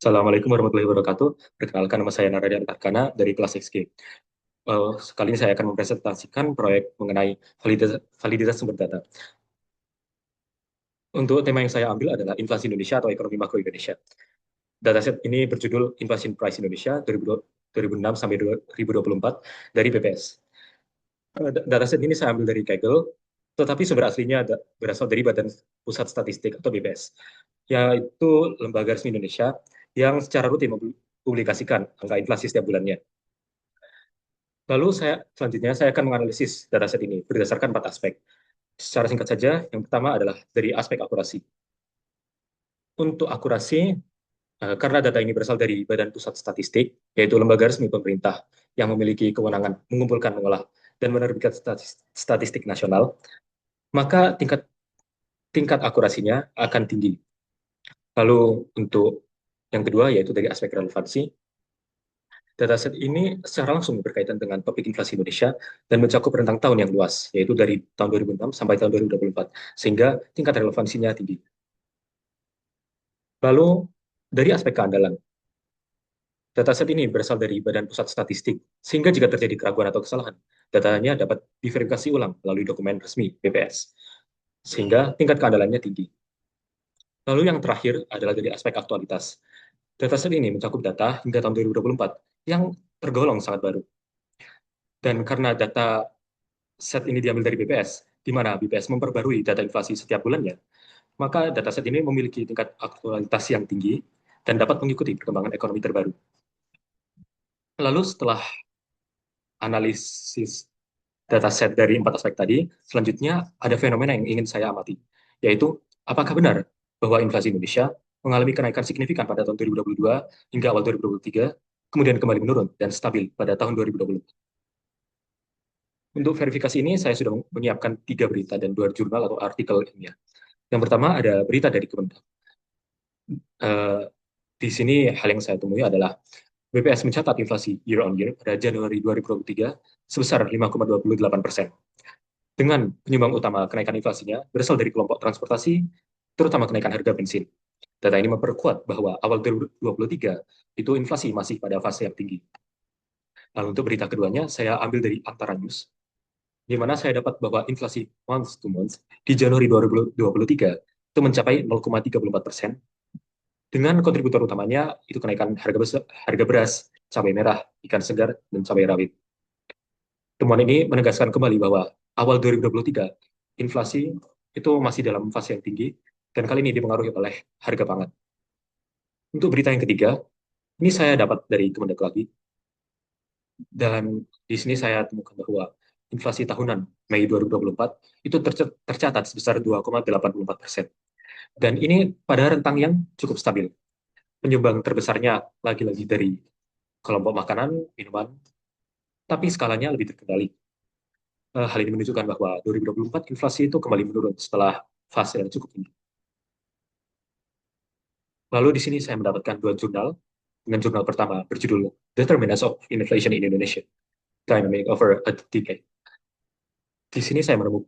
Assalamualaikum warahmatullahi wabarakatuh. Perkenalkan, nama saya Naradian Arkana dari kelas XG. Kali ini saya akan mempresentasikan proyek mengenai validitas sumber data. Untuk tema yang saya ambil adalah inflasi Indonesia atau ekonomi makro Indonesia. Dataset ini berjudul Inflation Price Indonesia 2006 sampai 2024 dari BPS. Dataset ini saya ambil dari Kaggle, tetapi sumber aslinya berasal dari Badan Pusat Statistik atau BPS, yaitu lembaga resmi Indonesia yang secara rutin mempublikasikan angka inflasi setiap bulannya. Lalu selanjutnya saya akan menganalisis dataset ini berdasarkan 4 aspek. Secara singkat saja, yang pertama adalah dari aspek akurasi. Untuk akurasi, karena data ini berasal dari Badan Pusat Statistik, yaitu lembaga resmi pemerintah yang memiliki kewenangan mengumpulkan, mengolah, dan menerbitkan statistik nasional, maka tingkat tingkat akurasinya akan tinggi. Lalu untuk yang kedua, yaitu dari aspek relevansi, dataset ini secara langsung berkaitan dengan topik inflasi Indonesia dan mencakup rentang tahun yang luas, yaitu dari tahun 2006 sampai tahun 2024, sehingga tingkat relevansinya tinggi. Lalu, dari aspek keandalan, dataset ini berasal dari Badan Pusat Statistik, sehingga jika terjadi keraguan atau kesalahan, datanya dapat diverifikasi ulang melalui dokumen resmi BPS, sehingga tingkat keandalannya tinggi. Lalu yang terakhir adalah dari aspek aktualitas. Dataset ini mencakup data hingga tahun 2024 yang tergolong sangat baru. Dan karena data set ini diambil dari BPS, di mana BPS memperbarui data inflasi setiap bulannya, maka dataset ini memiliki tingkat aktualitas yang tinggi dan dapat mengikuti perkembangan ekonomi terbaru. Lalu setelah analisis dataset dari 4 aspek tadi, selanjutnya ada fenomena yang ingin saya amati, yaitu apakah benar bahwa inflasi Indonesia mengalami kenaikan signifikan pada tahun 2022 hingga awal 2023, kemudian kembali menurun dan stabil pada tahun 2020. Untuk verifikasi ini, saya sudah menyiapkan 3 berita dan 2 jurnal atau artikel ilmiah. Yang pertama ada berita dari Kementerian. Di sini hal yang saya temui adalah BPS mencatat inflasi year on year pada Januari 2023 sebesar 5,28%. Dengan penyumbang utama kenaikan inflasinya berasal dari kelompok transportasi, terutama kenaikan harga bensin. Data ini memperkuat bahwa awal 2023 itu inflasi masih pada fase yang tinggi. Lalu untuk berita keduanya, saya ambil dari Antara News, di mana saya dapat bahwa inflasi month to month di Januari 2023 itu mencapai 0,34%, dengan kontributor utamanya itu kenaikan harga beras, cabai merah, ikan segar, dan cabai rawit. Temuan ini menegaskan kembali bahwa awal 2023 inflasi itu masih dalam fase yang tinggi, dan kali ini dipengaruhi oleh harga pangan. Untuk berita yang ketiga, ini saya dapat dari Kemendagri, dan di sini saya temukan bahwa inflasi tahunan Mei 2024 itu tercatat sebesar 2,84%. Dan ini pada rentang yang cukup stabil. Penyumbang terbesarnya lagi-lagi dari kelompok makanan, minuman, tapi skalanya lebih terkendali. Hal ini menunjukkan bahwa 2024 inflasi itu kembali menurun setelah fase yang cukup tinggi. Lalu di sini saya mendapatkan 2 jurnal, dengan jurnal pertama berjudul Determinants of Inflation in Indonesia, Dynamic Over a Decade. Di sini saya menemukan,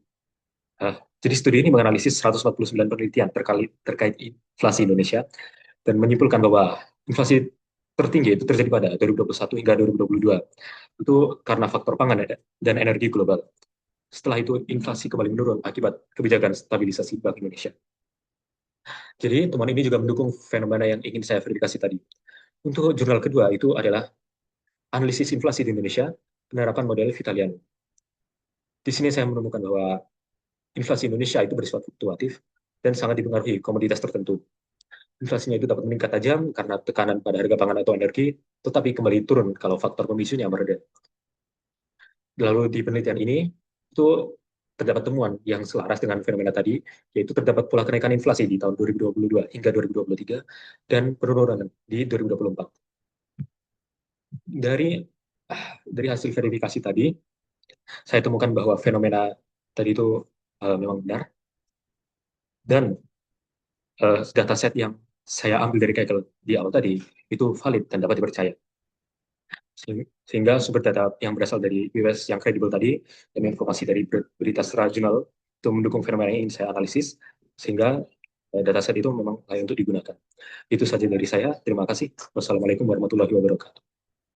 jadi studi ini menganalisis 149 penelitian terkait inflasi Indonesia dan menyimpulkan bahwa inflasi tertinggi itu terjadi pada 2021 hingga 2022. Itu karena faktor pangan dan energi global. Setelah itu, inflasi kembali menurun akibat kebijakan stabilisasi Bank Indonesia. Jadi, temuan ini juga mendukung fenomena yang ingin saya verifikasi tadi. Untuk jurnal kedua itu adalah analisis inflasi di Indonesia, penerapan model Vitaliano. Di sini saya menemukan bahwa inflasi Indonesia itu bersifat fluktuatif dan sangat dipengaruhi komoditas tertentu. Inflasinya itu dapat meningkat tajam karena tekanan pada harga pangan atau energi, tetapi kembali turun kalau faktor pemicunya mereda. Lalu di penelitian ini, itu terdapat temuan yang selaras dengan fenomena tadi, yaitu terdapat pula kenaikan inflasi di tahun 2022 hingga 2023 dan penurunan di 2024. Dari hasil verifikasi tadi, saya temukan bahwa fenomena tadi itu memang benar, dan dataset yang saya ambil dari Kaggle di awal tadi itu valid dan dapat dipercaya. Sehingga sumber data yang berasal dari BPS yang kredibel tadi dan informasi dari berita secara jurnal itu mendukung fenomena yang ingin saya analisis, sehingga dataset itu memang layak untuk digunakan. Itu saja dari saya. Terima kasih. Wassalamualaikum warahmatullahi wabarakatuh.